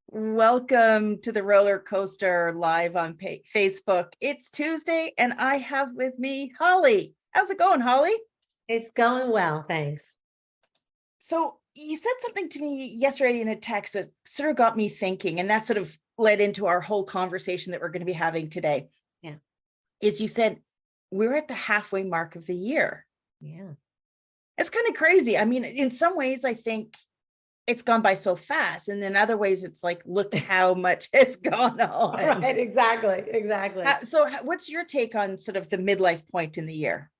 Welcome to the roller coaster live on Facebook. It's Tuesday and I have with me Holly. How's it going, Holly? It's going well, thanks. So you said something to me yesterday in a text that sort of got me thinking, and that sort of led into our whole conversation that we're going to be having today. Yeah. Is you said we're at the halfway mark of the year. Yeah. It's kind of crazy. I mean, in some ways, I think it's gone by so fast. And in other ways, it's like, look how much has gone on. Right, exactly. So what's your take on sort of the midlife point in the year?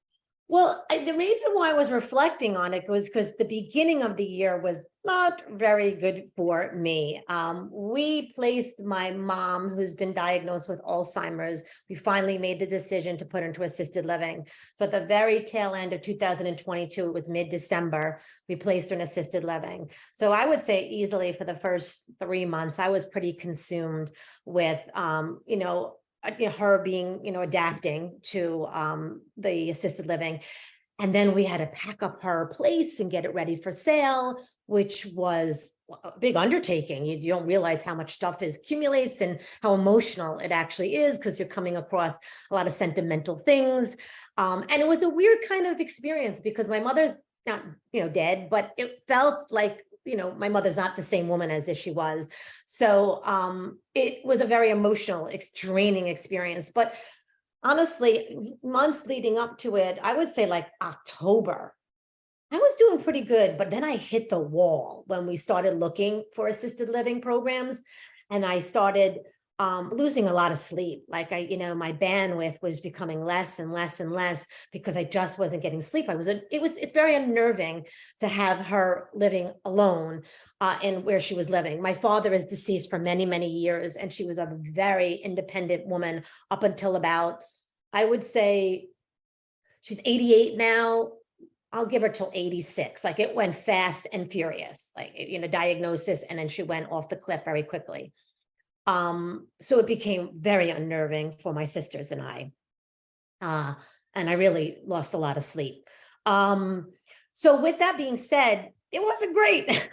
Well, the reason why I was reflecting on it was because the beginning of the year was not very good for me. We placed my mom, who's been diagnosed with Alzheimer's. We finally made the decision to put her into assisted living. So at the very tail end of 2022, it was mid-December, we placed her in assisted living. So I would say easily for the first 3 months, I was pretty consumed with, her being, adapting to the assisted living. And then we had to pack up her place and get it ready for sale, which was a big undertaking. You don't realize how much stuff accumulates and how emotional it actually is because you're coming across a lot of sentimental things. And it was a weird kind of experience because my mother's not, dead, but it felt like my mother's not the same woman as if she was. So it was a very emotional, draining experience. But honestly, months leading up to it, I would say like October, I was doing pretty good. But then I hit the wall when we started looking for assisted living programs. And I started losing a lot of sleep. Like my bandwidth was becoming less and less and less because I just wasn't getting sleep. It's very unnerving to have her living alone in where she was living. My father is deceased for many, many years, and she was a very independent woman up until about, I would say she's 88 now. I'll give her till 86. Like it went fast and furious, like, diagnosis. And then she went off the cliff very quickly. So it became very unnerving for my sisters and I. And I really lost a lot of sleep. So with that being said, it wasn't great.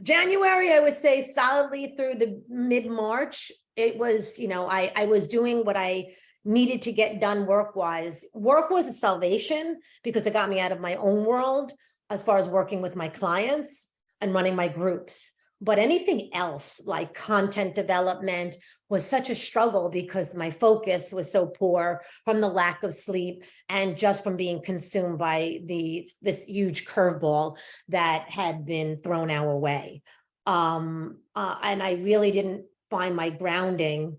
January, I would say solidly through the mid-March, it was, I was doing what I needed to get done work-wise. Work was a salvation because it got me out of my own world as far as working with my clients and running my groups. But anything else like content development was such a struggle because my focus was so poor from the lack of sleep and just from being consumed by this huge curveball that had been thrown our way. And I really didn't find my grounding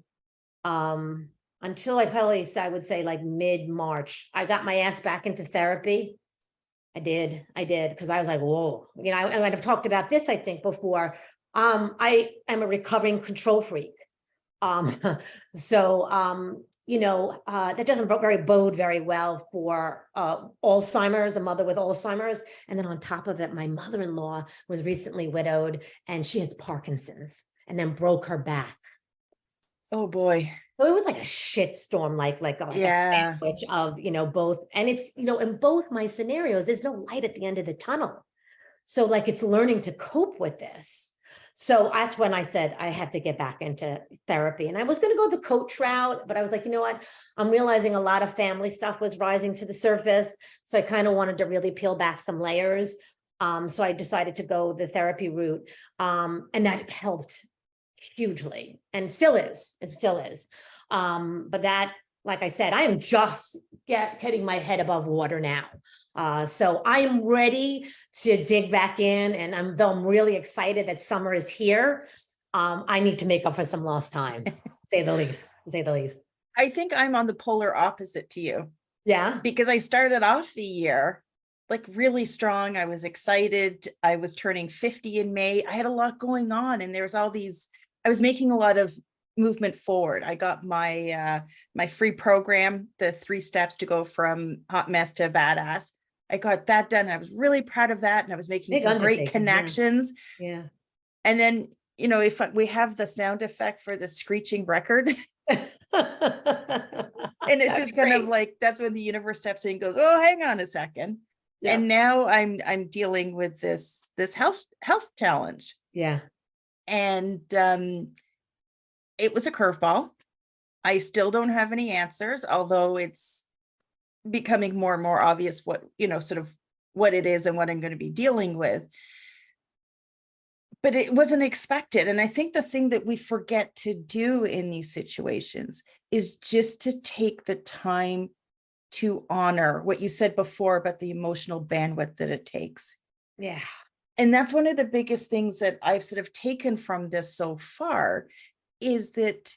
until I would say like mid-March. I got my ass back into therapy. I did, because I was like, whoa, and I've talked about this, I think, before. I am a recovering control freak. That doesn't bode very well for Alzheimer's, a mother with Alzheimer's. And then on top of it, my mother-in-law was recently widowed and she has Parkinson's and then broke her back. Oh boy. So it was like a shit storm, like a sandwich of, both. And it's, in both my scenarios, there's no light at the end of the tunnel. So like, it's learning to cope with this. So that's when I said I had to get back into therapy. And I was going to go the coach route, but I was like, you know what? I'm realizing a lot of family stuff was rising to the surface. So I kind of wanted to really peel back some layers. So I decided to go the therapy route. And that helped hugely, and still is. It still is. But that, like I said, I am just getting my head above water now. So I am ready to dig back in, and though I'm really excited that summer is here, I need to make up for some lost time, say the least. I think I'm on the polar opposite to you. Yeah. Because I started off the year like really strong. I was excited. I was turning 50 in May. I had a lot going on, and there's all these, I was making a lot of movement forward. I got my my free program, the 3 steps to go from hot mess to badass. I got that done. I was really proud of that, and I was making some great connections. Yeah. And then, if we have the sound effect for the screeching record, and it's just kind of like, that's when the universe steps in and goes, oh, hang on a second. Yeah. And now I'm dealing with this health challenge. Yeah. And it was a curveball. I still don't have any answers, although it's becoming more and more obvious what, sort of what it is and what I'm going to be dealing with. But it wasn't expected. And I think the thing that we forget to do in these situations is just to take the time to honor what you said before about the emotional bandwidth that it takes. Yeah. And that's one of the biggest things that I've sort of taken from this so far, is that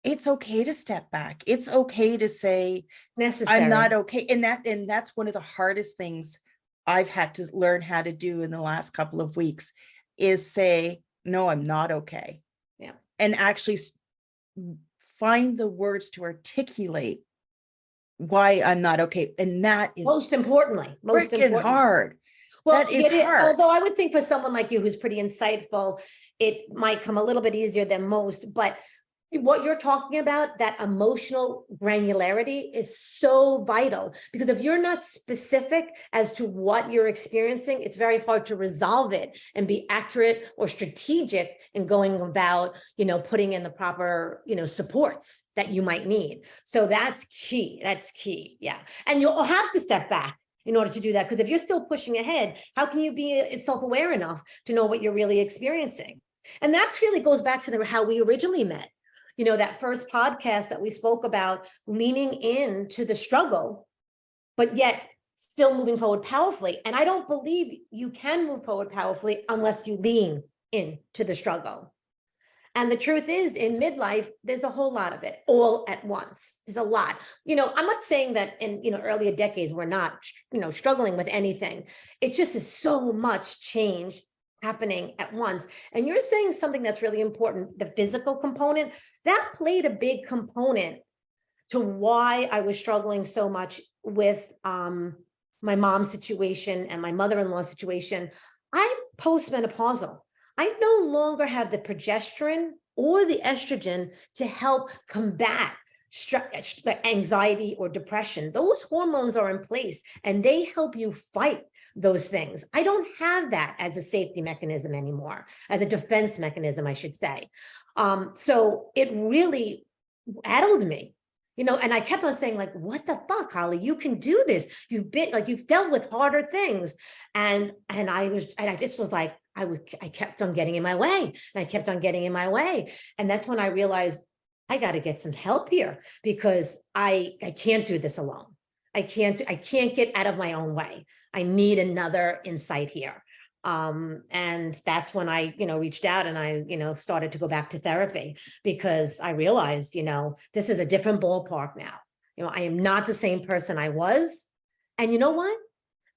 it's okay to step back. It's okay to say, I'm not Necessary. okay. And that's one of the hardest things I've had to learn how to do in the last couple of weeks, is say, no, I'm not okay. Yeah. And actually find the words to articulate why I'm not okay. And that is Most importantly, freaking hard. Well, That is hard. although I would think for someone like you who's pretty insightful, it might come a little bit easier than most. But what you're talking about, that emotional granularity, is so vital, because if you're not specific as to what you're experiencing, it's very hard to resolve it and be accurate or strategic in going about, putting in the proper, supports that you might need. So that's key. That's key. Yeah. And you'll have to step back in order to do that, because if you're still pushing ahead, how can you be self-aware enough to know what you're really experiencing? And that's really goes back to how we originally met. That first podcast that we spoke about leaning into the struggle, but yet still moving forward powerfully. And I don't believe you can move forward powerfully unless you lean into the struggle. And the truth is, in midlife, there's a whole lot of it all at once. There's a lot. I'm not saying that in, earlier decades, we're not, struggling with anything. It just is so much change happening at once. And you're saying something that's really important, the physical component, that played a big component to why I was struggling so much with my mom's situation and my mother-in-law situation. I'm postmenopausal. I no longer have the progesterone or the estrogen to help combat anxiety or depression. Those hormones are in place and they help you fight those things. I don't have that as a safety mechanism anymore, as a defense mechanism, I should say. So it really addled me. And I kept on saying, like, what the fuck, Holly, you can do this. You've dealt with harder things. And I just was like, I kept on getting in my way, and I kept on getting in my way. And that's when I realized I got to get some help here, because I can't do this alone. I can't get out of my own way. I need another insight here. And that's when I, reached out and I, started to go back to therapy, because I realized, this is a different ballpark now. I am not the same person I was. And you know what?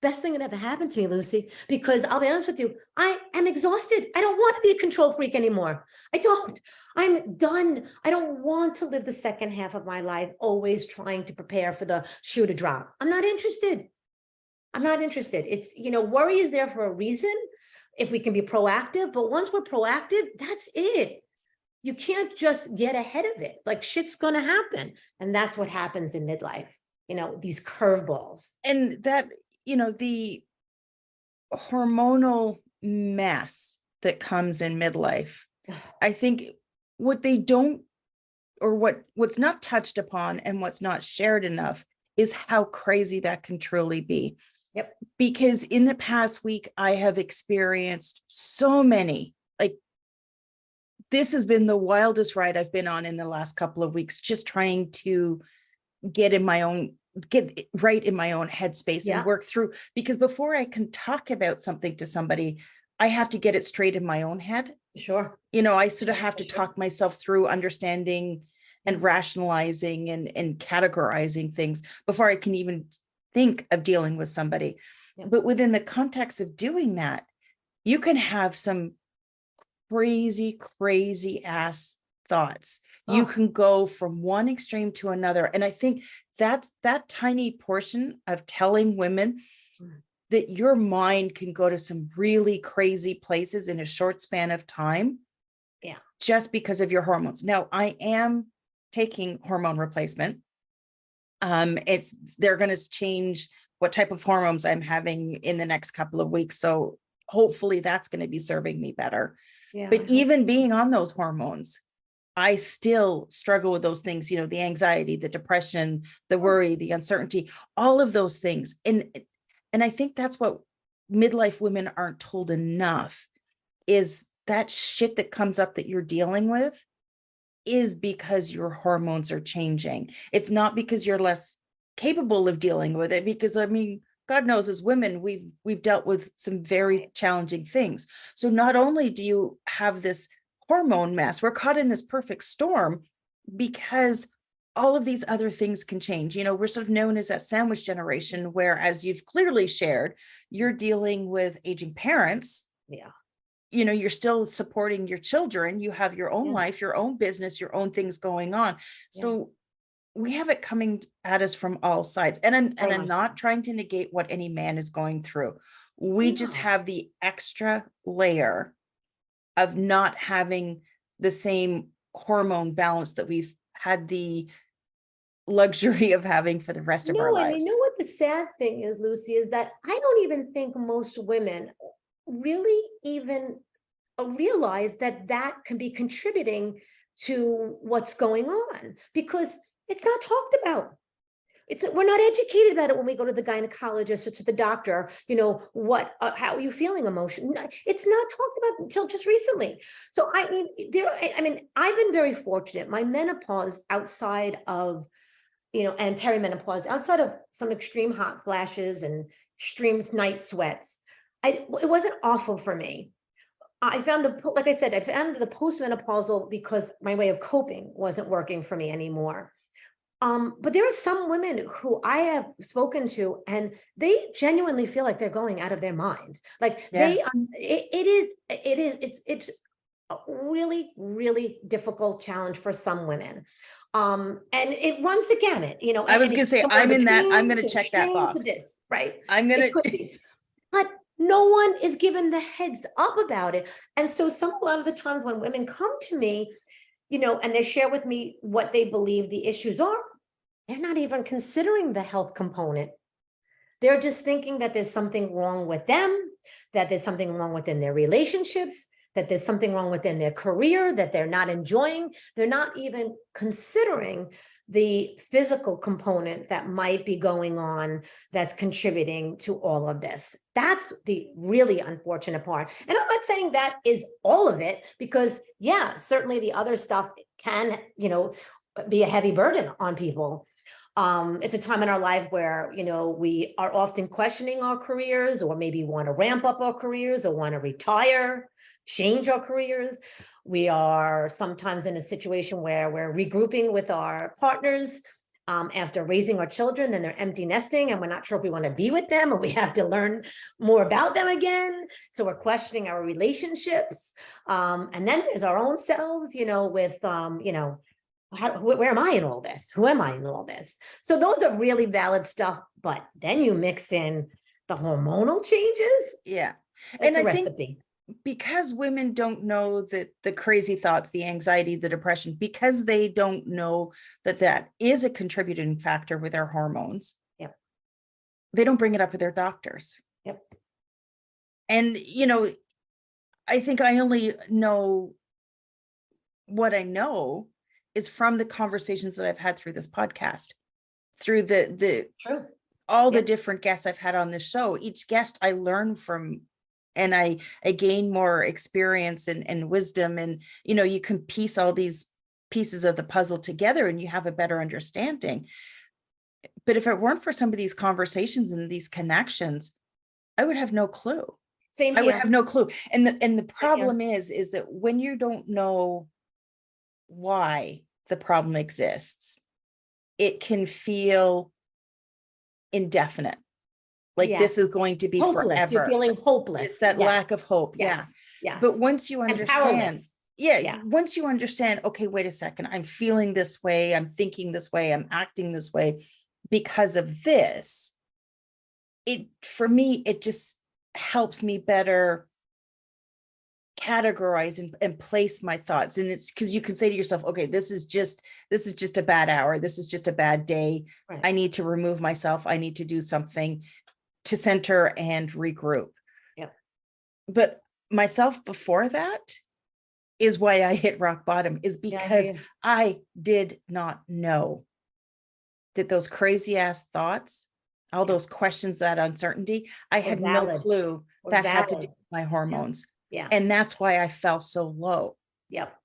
Best thing that ever happened to me, Lucy, because I'll be honest with you, I am exhausted. I don't want to be a control freak anymore. I don't. I'm done. I don't want to live the second half of my life always trying to prepare for the shoe to drop. I'm not interested. I'm not interested. It's, worry is there for a reason if we can be proactive, but once we're proactive, that's it. You can't just get ahead of it. Like, shit's going to happen. And that's what happens in midlife, these curveballs. And that, the hormonal mess that comes in midlife, I think what they don't, or what's not touched upon and what's not shared enough, is how crazy that can truly be. Yep. Because in the past week, I have experienced so many, like, this has been the wildest ride I've been on in the last couple of weeks, just trying to get right in my own headspace and work through, because before I can talk about something to somebody, I have to get it straight in my own head. Sure. I sort of have to talk myself through understanding and rationalizing and categorizing things before I can even think of dealing with somebody. But within the context of doing that, you can have some crazy ass thoughts. You can go from one extreme to another. And I think that's that tiny portion of telling women that your mind can go to some really crazy places in a short span of time. Yeah. Just because of your hormones. Now, I am taking hormone replacement. They're going to change what type of hormones I'm having in the next couple of weeks. So hopefully that's going to be serving me better. Yeah. But even being on those hormones, I still struggle with those things, the anxiety, the depression, the worry, the uncertainty, all of those things. And I think that's what midlife women aren't told enough, is that shit that comes up that you're dealing with is because your hormones are changing. It's not because you're less capable of dealing with it, because I mean, God knows, as women, we've dealt with some very challenging things. So not only do you have this hormone mess, we're caught in this perfect storm because all of these other things can change. We're sort of known as that sandwich generation, where, as you've clearly shared, you're dealing with aging parents. Yeah. You're still supporting your children. You have your own Yeah. life, your own business, your own things going on. So we have it coming at us from all sides. And I'm not trying to negate what any man is going through. We just No. have the extra layer of not having the same hormone balance that we've had the luxury of having for the rest of our No, and you lives. know what the sad thing is, Lucy, is that I don't even think most women really even realize that that can be contributing to what's going on, because it's not talked about. We're not educated about it when we go to the gynecologist or to the doctor. How are you feeling emotion? It's not talked about until just recently. So I mean, I've been very fortunate. My menopause, outside of and perimenopause, outside of some extreme hot flashes and extreme night sweats, it wasn't awful for me. Like I said, I found the postmenopausal, because my way of coping wasn't working for me anymore. But there are some women who I have spoken to, and they genuinely feel like they're going out of their minds. Like it's a really, really difficult challenge for some women. And it runs the gamut, I was and going to say, I'm in that. I'm going to check that box. to this, right? I'm going It could to. be. But no one is given the heads up about it. And so a lot of the times when women come to me, and they share with me what they believe the issues are, they're not even considering the health component. They're just thinking that there's something wrong with them, that there's something wrong within their relationships, that there's something wrong within their career that they're not enjoying. They're not even considering the physical component that might be going on that's contributing to all of this. That's the really unfortunate part. And I'm not saying that is all of it, because certainly the other stuff can, be a heavy burden on people. It's a time in our life where, we are often questioning our careers, or maybe want to ramp up our careers, or want to retire, change our careers. We are sometimes in a situation where we're regrouping with our partners after raising our children, and they're empty nesting, and we're not sure if we want to be with them, or we have to learn more about them again. So we're questioning our relationships. And then there's our own selves, with, where am I in all this? Who am I in all this? So those are really valid stuff. But then you mix in the hormonal changes. Yeah. It's a recipe. Because women don't know that the crazy thoughts, the anxiety, the depression, because they don't know that that is a contributing factor with their hormones. Yep. They don't bring it up with their doctors. Yep. And, I think I only know what I know is from the conversations that I've had through this podcast, through all the different guests I've had on the show. Each guest I learn from, and I gain more experience and wisdom, and you can piece all these pieces of the puzzle together and you have a better understanding. But if it weren't for some of these conversations and these connections, I would have no clue. Same here. I would have no clue. And the problem is that when you don't know why the problem exists, it can feel indefinite. Like this is going to be hopeless. forever. You're feeling hopeless. It's that lack of hope. Yes. But once you understand, once you understand, okay, wait a second, I'm feeling this way, I'm thinking this way, I'm acting this way because of this. For me, it just helps me better categorize and place my thoughts. And it's because you can say to yourself, okay, this is just a bad hour. This is just a bad day. Right. I need to remove myself. I need to do something to center and regroup. Yep. But myself before that, is why I hit rock bottom, is Yeah, I because hear you. I did not know that those crazy ass thoughts, all Yeah, those questions, that uncertainty, I we're had no valid. clue We're that had to do valid. with my Yeah, hormones. yeah, And that's why I fell so low. yep.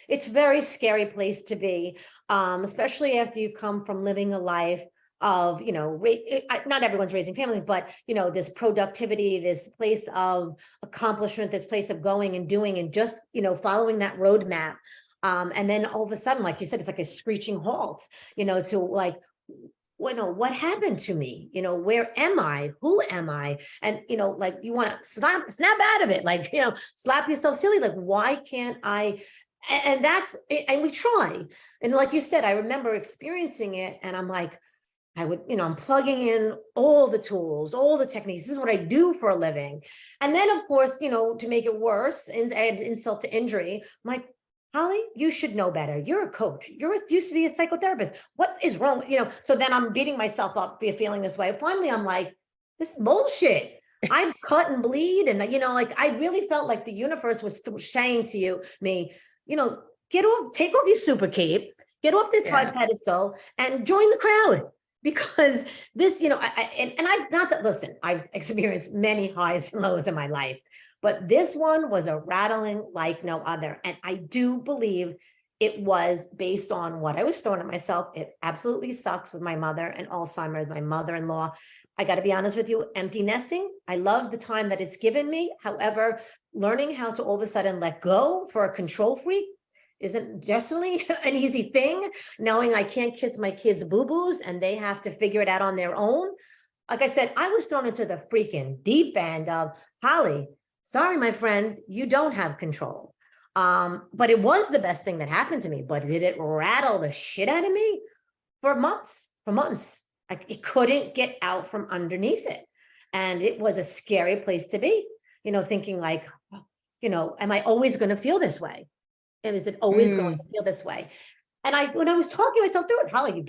It's a very scary place to be, especially after you come from living a life of, not everyone's raising family, but, this productivity, this place of accomplishment, this place of going and doing and just, following that roadmap. And then all of a sudden, like you said, it's like a screeching halt, to like, what happened to me? Where am I? Who am I? And, like you want to snap out of it, like, slap yourself silly. Like, why can't I? And and we try. And like you said, I remember experiencing it and I'm like, I would, I'm plugging in all the tools, all the techniques. This is what I do for a living. And then, of course, to make it worse and add insult to injury, I'm like, Holly, you should know better. You're a coach. Used to be a psychotherapist. What is wrong? So then I'm beating myself up, feeling this way. Finally, I'm like, this is bullshit. I cut and bleed. And, like I really felt like the universe was saying to me, get off, take off your super cape, get off this high Yeah. pedestal and join the crowd. Because this, and I've not that, listen, I've experienced many highs and lows in my life, but this one was a rattling like no other. And I do believe it was based on what I was throwing at myself. It absolutely sucks with my mother and Alzheimer's, my mother-in-law. I got to be honest with you, empty nesting. I love the time that it's given me. However, learning how to all of a sudden let go for a control freak isn't necessarily an easy thing, knowing I can't kiss my kids' boo-boos and they have to figure it out on their own. Like I said, I was thrown into the freaking deep end of, Holly, sorry, my friend, you don't have control. But it was the best thing that happened to me. But did it rattle the shit out of me? For months, for months. It couldn't get out from underneath it. And it was a scary place to be, thinking like, am I always going to feel this way? And is it always going to feel this way? And when I was talking myself through it, Holly,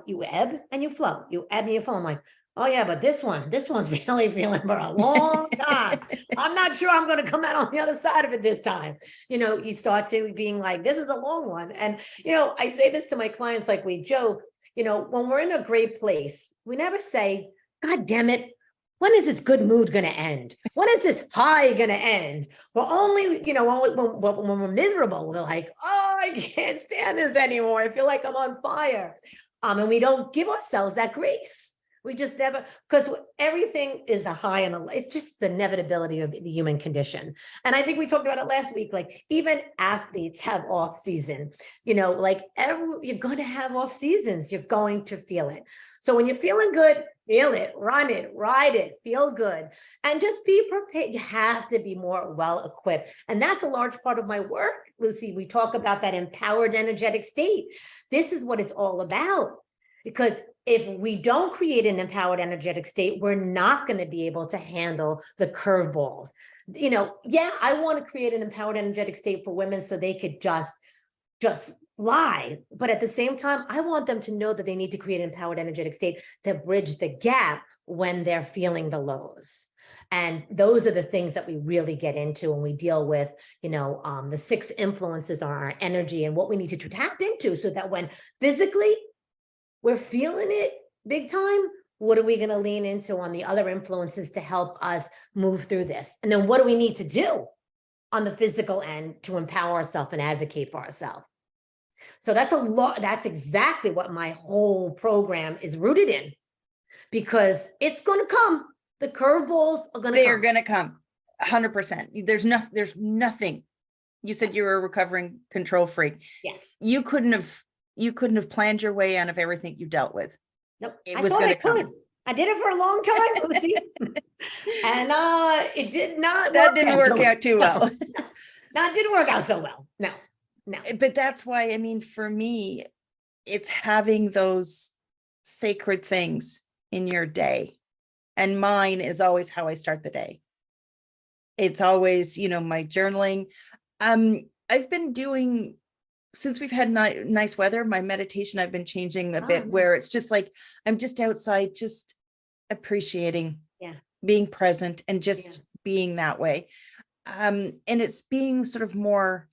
you ebb and you flow, you ebb and you flow. I'm like, oh yeah, but this one's really feeling for a long time. I'm not sure I'm going to come out on the other side of it this time. You start to being like, this is a long one. And, I say this to my clients, like we joke, when we're in a great place, we never say, God damn it, when is this good mood going to end? When is this high going to end? Well, only, when we're miserable, we're like, oh, I can't stand this anymore. I feel like I'm on fire. And we don't give ourselves that grace. We just never, because everything is a high and a low. It's just the inevitability of the human condition. And I think we talked about it last week, like even athletes have off season, like you're going to have off seasons. You're going to feel it. So when you're feeling good, feel it, run it, ride it, feel good, and just be prepared. You have to be more well-equipped. And that's a large part of my work, Lucy. We talk about that empowered energetic state. This is what it's all about. Because if we don't create an empowered energetic state, we're not going to be able to handle the curveballs. Yeah, I want to create an empowered energetic state for women so they could just fly. But at the same time, I want them to know that they need to create an empowered energetic state to bridge the gap when they're feeling the lows. And those are the things that we really get into when we deal with, the 6 influences on our energy and what we need to tap into so that when physically we're feeling it big time, what are we going to lean into on the other influences to help us move through this? And then what do we need to do on the physical end to empower ourselves and advocate for ourselves? So that's a lot. That's exactly what my whole program is rooted in, because it's going to come. The curveballs are going to come. They are going to come 100%. There's nothing. You said you were a recovering control freak. Yes. You couldn't have planned your way out of everything you dealt with. Nope. It was going to come. I did it for a long time, Lucy. And it did not That didn't work out too well. No, it didn't work out so well. No. But that's why, for me, it's having those sacred things in your day. And mine is always how I start the day. It's always, my journaling. I've been doing, since we've had nice weather, my meditation, I've been changing a bit, where it's just like, I'm just outside, just appreciating, being present and just being that way. And it's being sort of more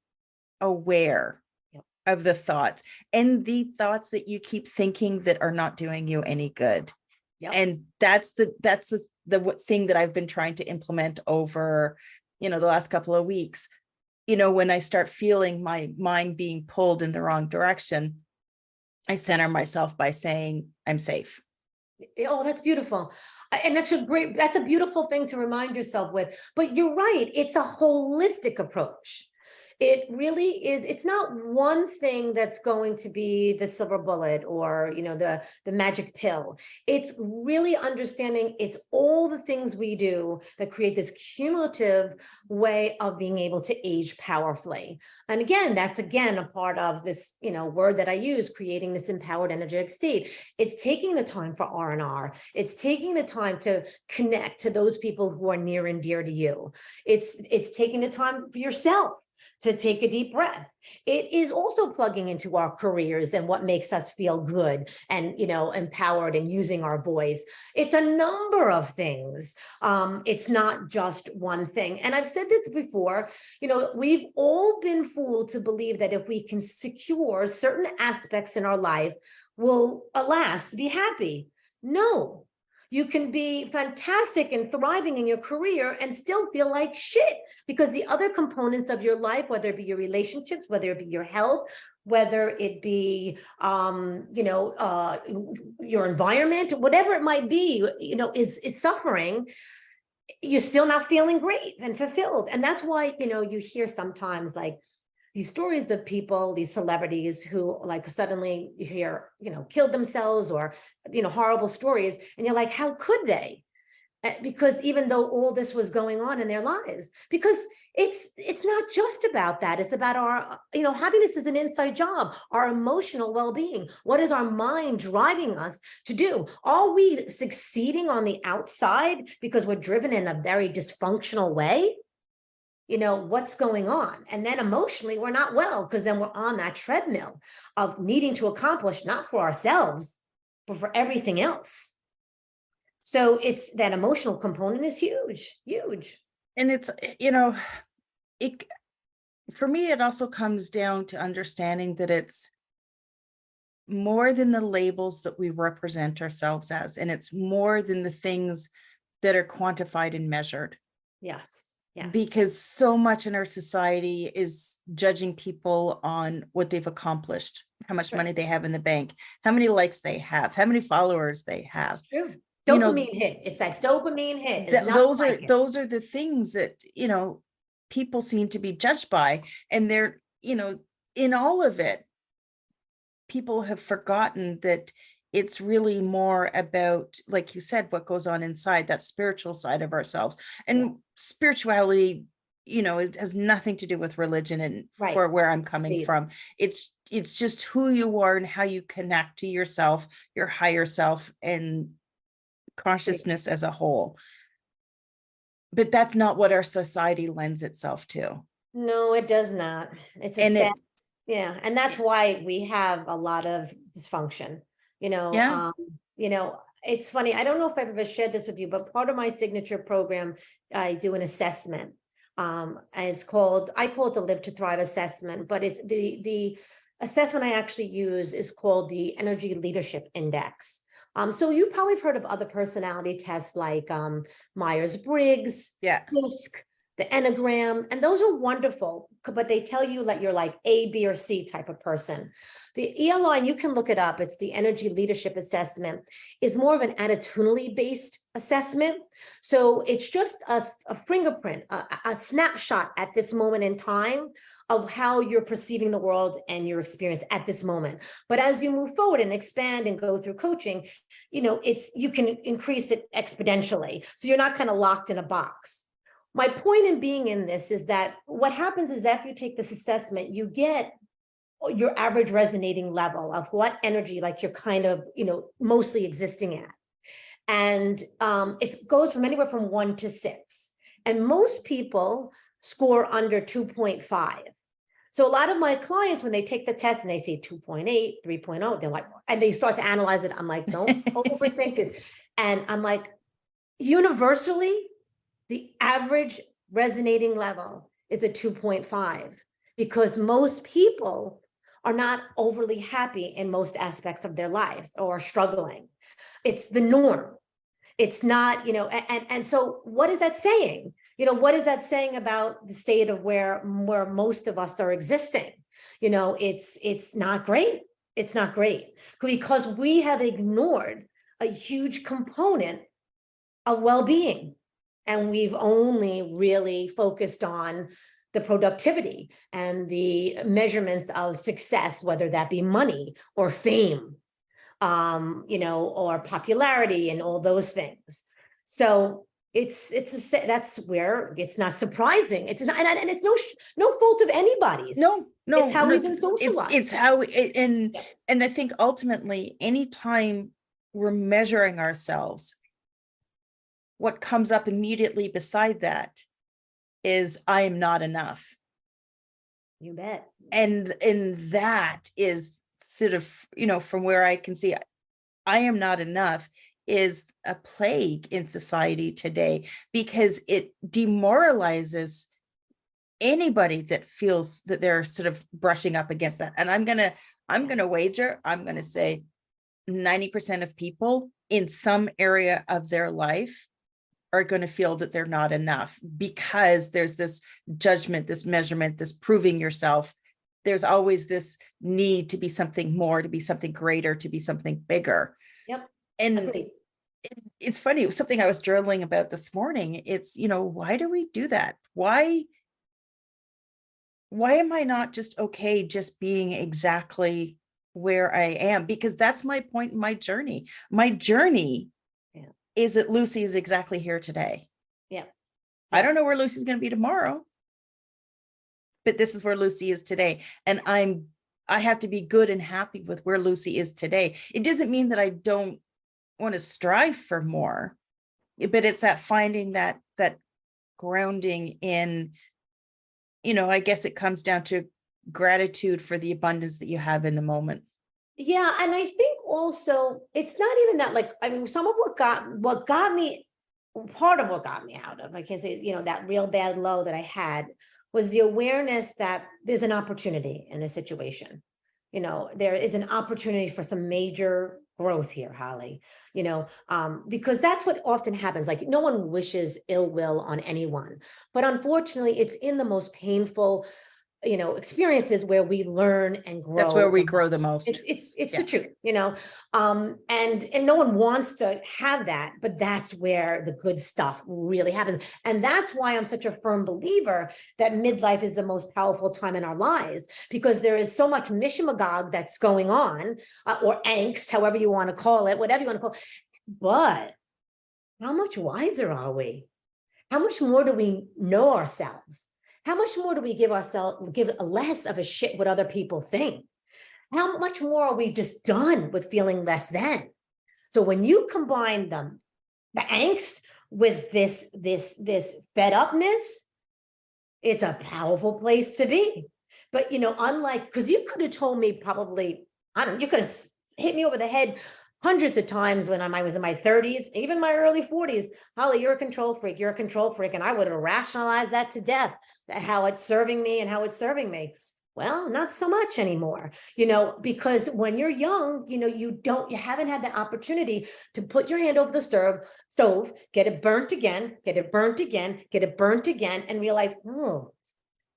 aware Yep. of the thoughts, and the thoughts that you keep thinking that are not doing you any good. Yep. And that's the thing that I've been trying to implement over, the last couple of weeks. When I start feeling my mind being pulled in the wrong direction, I center myself by saying, I'm safe. Oh, that's beautiful. And that's a beautiful thing to remind yourself with. But you're right, it's a holistic approach. It really is. It's not one thing that's going to be the silver bullet or, the magic pill. It's really understanding it's all the things we do that create this cumulative way of being able to age powerfully. And again, that's a part of this, word that I use, creating this empowered energetic state. It's taking the time for R&R. It's taking the time to connect to those people who are near and dear to you. It's taking the time for yourself to take a deep breath. It is also plugging into our careers and what makes us feel good and, empowered and using our voice. It's a number of things. It's not just one thing. And I've said this before, we've all been fooled to believe that if we can secure certain aspects in our life, we'll, alas, be happy. No. You can be fantastic and thriving in your career and still feel like shit because the other components of your life, whether it be your relationships, whether it be your health, whether it be, your environment, whatever it might be, is suffering. You're still not feeling great and fulfilled. And that's why, you hear sometimes like these stories of people, these celebrities who like suddenly you hear, killed themselves or, horrible stories. And you're like, how could they? Because even though all this was going on in their lives, because it's not just about that. It's about our, happiness is an inside job, our emotional well-being. What is our mind driving us to do? Are we succeeding on the outside because we're driven in a very dysfunctional way? What's going on? And then emotionally, we're not well because then we're on that treadmill of needing to accomplish, not for ourselves, but for everything else. So it's that emotional component is huge, huge. And it's, it, for me, it also comes down to understanding that it's more than the labels that we represent ourselves as, and it's more than the things that are quantified and measured. Yes. Yes. Because so much in our society is judging people on what they've accomplished, how much money they have in the bank, how many likes they have, how many followers they have. It's true. Dopamine hit. It's that dopamine hit. Those are the things that, people seem to be judged by. And they're, in all of it, people have forgotten that it's really more about, like you said, what goes on inside, that spiritual side of ourselves. And spirituality, it has nothing to do with religion and for where I'm coming from. It's just who you are and how you connect to yourself, your higher self, and consciousness as a whole. But that's not what our society lends itself to. No, it does not. It's and that's why we have a lot of dysfunction. It's funny. I don't know if I've ever shared this with you, but part of my signature program, I do an assessment. And I call it the Live to Thrive assessment, but it's the assessment I actually use is called the Energy Leadership Index. So you probably have heard of other personality tests like Myers-Briggs, DISC, the Enneagram, and those are wonderful, but they tell you that you're like A, B, or C type of person. The ELI, and you can look it up, it's the Energy Leadership Assessment, is more of an attitudinally based assessment. So it's just a fingerprint, a snapshot at this moment in time of how you're perceiving the world and your experience at this moment. But as you move forward and expand and go through coaching, you can increase it exponentially. So you're not kind of locked in a box. My point in being in this is that what happens is after you take this assessment, you get your average resonating level of what energy, like you're kind of, mostly existing at. And it goes from anywhere from 1 to 6. And most people score under 2.5. So a lot of my clients, when they take the test and they see 2.8, 3.0, they're like, and they start to analyze it. I'm like, don't overthink this. And I'm like, universally, the average resonating level is a 2.5. because most people are not overly happy in most aspects of their life or struggling. It's the norm. It's not, and so what is that saying? What is that saying about the state of where most of us are existing? It's not great. It's not great because we have ignored a huge component of well-being. And we've only really focused on the productivity and the measurements of success, whether that be money or fame, or popularity and all those things. So that's where it's not surprising. It's not, and it's no fault of anybody's. No, It's how no, we've been socialized. it's how and I think ultimately anytime we're measuring ourselves, what comes up immediately beside that is I am not enough. You bet. And that is sort of, from where I can see, I am not enough is a plague in society today, because it demoralizes anybody that feels that they're sort of brushing up against that. And I'm gonna wager, I'm gonna say 90% of people in some area of their life are going to feel that they're not enough, because there's this judgment, this measurement, this proving yourself. There's always this need to be something more, to be something greater, to be something bigger. Yep. And Agreed. it's funny, it was something I was journaling about this morning. It's, why do we do that? Why am I not just okay just being exactly where I am? Because that's my point in my journey. My journey is that Lucy is exactly here today. Yeah. I don't know where Lucy's going to be tomorrow, but this is where Lucy is today. And I have to be good and happy with where Lucy is today. It doesn't mean that I don't want to strive for more, but it's that finding that grounding in, I guess it comes down to gratitude for the abundance that you have in the moment. Yeah, and I think also it's not even that, like, I mean, some of what got me, part of what got me out of, I can't say, that real bad low that I had was the awareness that there's an opportunity in this situation. There is an opportunity for some major growth here, Holly, because that's what often happens. Like, no one wishes ill will on anyone, but unfortunately it's in the most painful experiences where we learn and grow. That's where we grow the most. It's the truth, and no one wants to have that, but that's where the good stuff really happens. And that's why I'm such a firm believer that midlife is the most powerful time in our lives, because there is so much mishamagog that's going on, or angst, however you want to call it, whatever you want to call it. But how much wiser are we? How much more do we know ourselves? How much more do we give less of a shit what other people think? How much more are we just done with feeling less than? So when you combine the angst with this fed upness, it's a powerful place to be. But unlike, because you could have told me probably, I don't know, you could have hit me over the head hundreds of times when I was in my 30s, even my early 40s, Holly, you're a control freak, you're a control freak. And I would have rationalized that to death, how it's serving me and how it's serving me. Well, not so much anymore, because when you're young, you haven't had that opportunity to put your hand over the stove, get it burnt again, get it burnt again, get it burnt again, and realize, oh,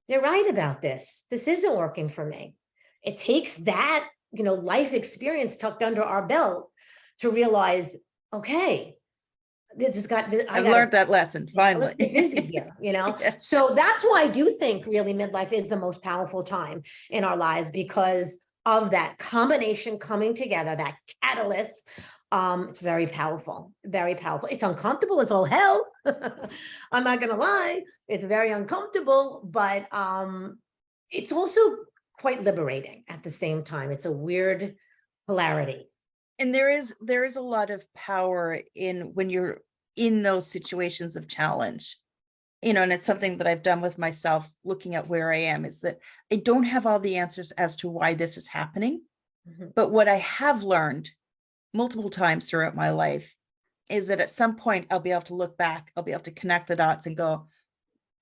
they're right about this. This isn't working for me. It takes that, life experience tucked under our belt to realize, okay, I learned that lesson finally. Let's get busy here, Yeah. So that's why I do think really midlife is the most powerful time in our lives, because of that combination coming together, that catalyst. It's very powerful, very powerful. It's uncomfortable as all hell. I'm not gonna lie, it's very uncomfortable, but it's also quite liberating at the same time. It's a weird polarity. And there is a lot of power in when you're in those situations of challenge, and it's something that I've done with myself, looking at where I am, is that I don't have all the answers as to why this is happening. Mhm. But what I have learned multiple times throughout my life is that at some point I'll be able to look back, I'll be able to connect the dots and go,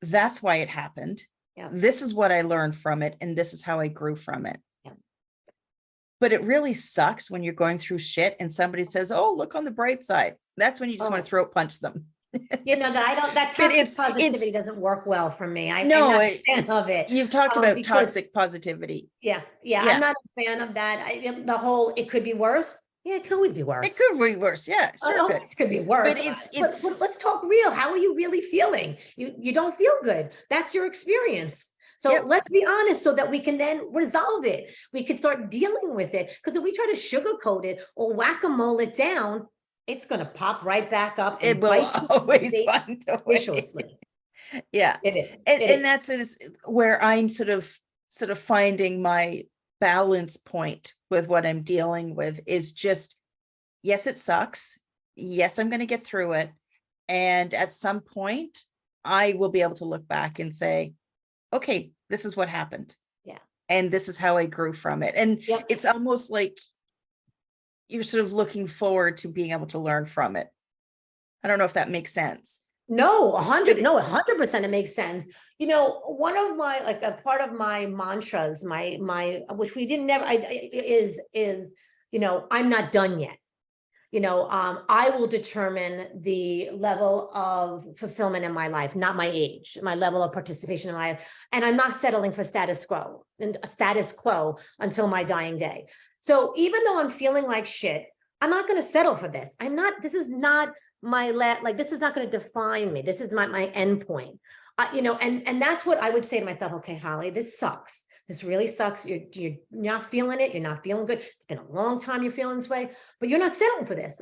that's why it happened. Yeah. This is what I learned from it, and this is how I grew from it. Yeah. But it really sucks when you're going through shit and somebody says, oh, look on the bright side. That's when you just want to Oh, throat punch them. that But toxic it's positivity doesn't work well for me. I'm no, not a fan of it. you've talked about Because toxic positivity. yeah, I'm Yeah, not a fan of that. The whole, it could be worse. Yeah, it can always be it worse. could be worse. Yeah, sure could. Always could be worse. But But it's let's talk real. How are you really feeling? You don't feel good. That's your experience. So yep. let's be honest so that we can then resolve it. We can start dealing with it. Because if we try to sugarcoat it or whack-a-mole it down, it's going to pop right back up It and will bite you in the always face find a way. viciously. Yeah. It is. And that's where I'm sort of finding my balance point with what I'm dealing with is just, yes, it sucks. Yes, I'm going to get through it. And at some point, I will be able to look back and say, okay, this is what happened. Yeah. And this is how I grew from it. And Yep. it's almost like you're sort of looking forward to being able to learn from it. I don't know if that makes sense. No, 100% it makes sense. One of my, like a part of my mantras, which we didn't never, is, I'm not done yet. I will determine the level of fulfillment in my life, not my age, my level of participation in life. And I'm not settling for status quo until my dying day. So even though I'm feeling like shit, I'm not going to settle for this. This is not this is not going to define me. This is my end point. And that's what I would say to myself. Okay, Holly, this sucks. This really sucks. You're not feeling it. You're not feeling good. It's been a long time you're feeling this way, but you're not settling for this.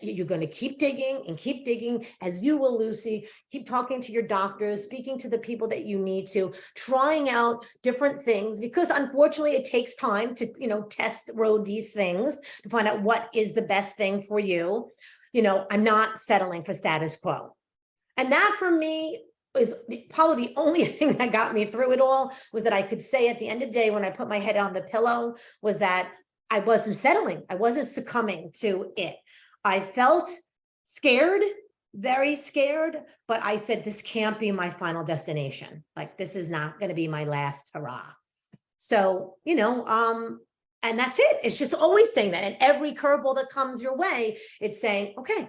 You're gonna keep digging as you will, Lucy. Keep talking to your doctors, speaking to the people that you need to, trying out different things, because unfortunately it takes time to, test road these things to find out what is the best thing for you. I'm not settling for status quo. And that for me is probably the only thing that got me through it all, was that I could say at the end of the day, when I put my head on the pillow, was that I wasn't settling. I wasn't succumbing to it. I felt scared, very scared, but I said, this can't be my final destination. Like, this is not going to be my last hurrah. So, and that's it. It's just always saying that. And every curveball that comes your way, it's saying, okay,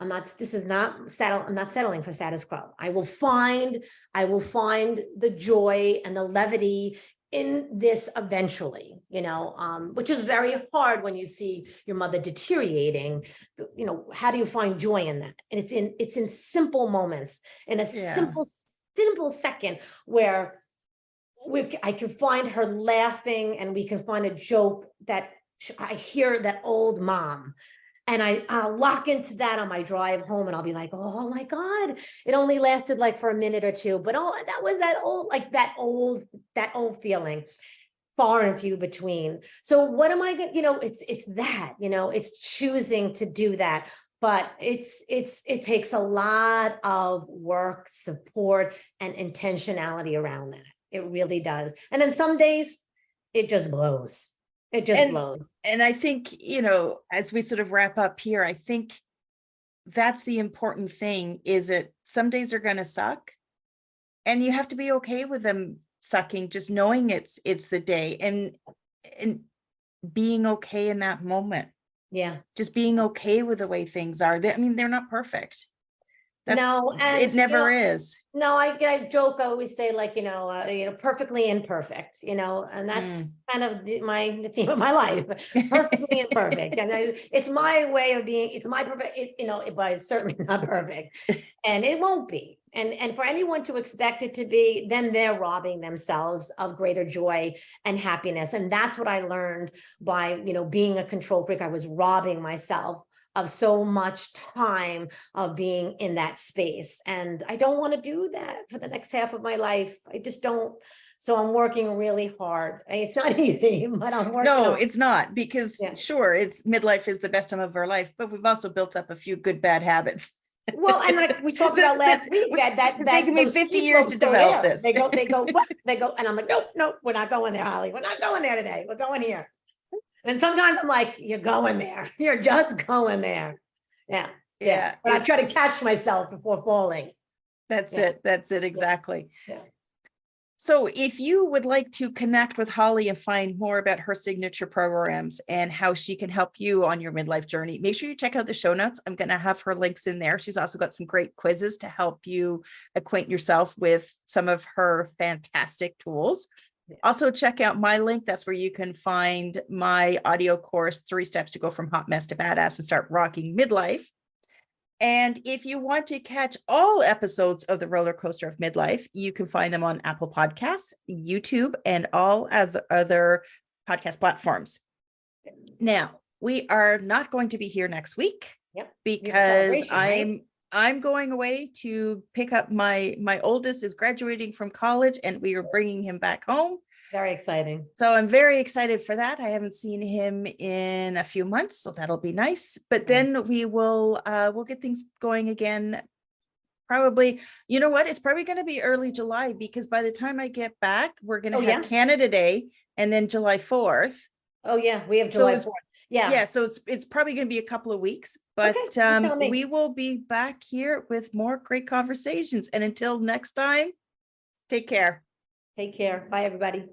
I'm not settling for status quo. I will find the joy and the levity in this eventually, which is very hard when you see your mother deteriorating. How do you find joy in that? And it's in simple moments, in a simple second where I can find her laughing, and we can find a joke that I hear that old mom. And I'll lock into that on my drive home, and I'll be like, oh my God, it only lasted like for a minute or two, but that was that old feeling, far and few between. So what am I going to, it's that, it's choosing to do that. But it takes a lot of work, support, and intentionality around that. It really does. And then some days it just blows. It just blows. And I think, as we sort of wrap up here, I think that's the important thing, is that some days are going to suck, and you have to be okay with them sucking, just knowing it's the day, and being okay in that moment. Yeah. Just being okay with the way things are. They're not perfect. It never is. No, I joke. I always say, like, perfectly imperfect, and that's kind of the theme of my life, perfectly imperfect. And it's my way of being, it's my perfect, but it's certainly not perfect, and it won't be. And for anyone to expect it to be, then they're robbing themselves of greater joy and happiness. And that's what I learned by, being a control freak. I was robbing myself of so much time of being in that space. And I don't want to do that for the next half of my life. I just don't. So I'm working really hard. It's not easy, but I'm working. No, it's not, because sure, it's midlife is the best time of our life, but we've also built up a few good, bad habits. Well, and like we talked about last week, that taken me 50 years to develop this. They go, and I'm like, nope, we're not going there, Holly. We're not going there today. We're going here. And sometimes I'm like, you're going there. You're just going there. Yeah. But I try to catch myself before falling. That's it. Exactly. Yeah. So if you would like to connect with Holly and find more about her signature programs and how she can help you on your midlife journey, make sure you check out the show notes. I'm going to have her links in there. She's also got some great quizzes to help you acquaint yourself with some of her fantastic tools. Also, check out my link. That's where you can find my audio course, 3 Steps to Go from Hot Mess to Badass and Start Rocking Midlife. And if you want to catch all episodes of the roller coaster of midlife, you can find them on Apple Podcasts, YouTube, and all other podcast platforms. Now, we are not going to be here next week. Yep. Because Right? I'm going away to pick up my oldest is graduating from college, and we are bringing him back home. Very exciting. So I'm very excited for that. I haven't seen him in a few months, so that'll be nice. But then we'll get things going again. Probably, you know what? It's probably going to be early July, because by the time I get back, we're going to have Canada Day and then July 4th. Oh yeah, we have So July 4th. Yeah. So it's probably going to be a couple of weeks, but Okay, you tell me. we will be back here with more great conversations. And until next time, take care. Take care. Bye, everybody.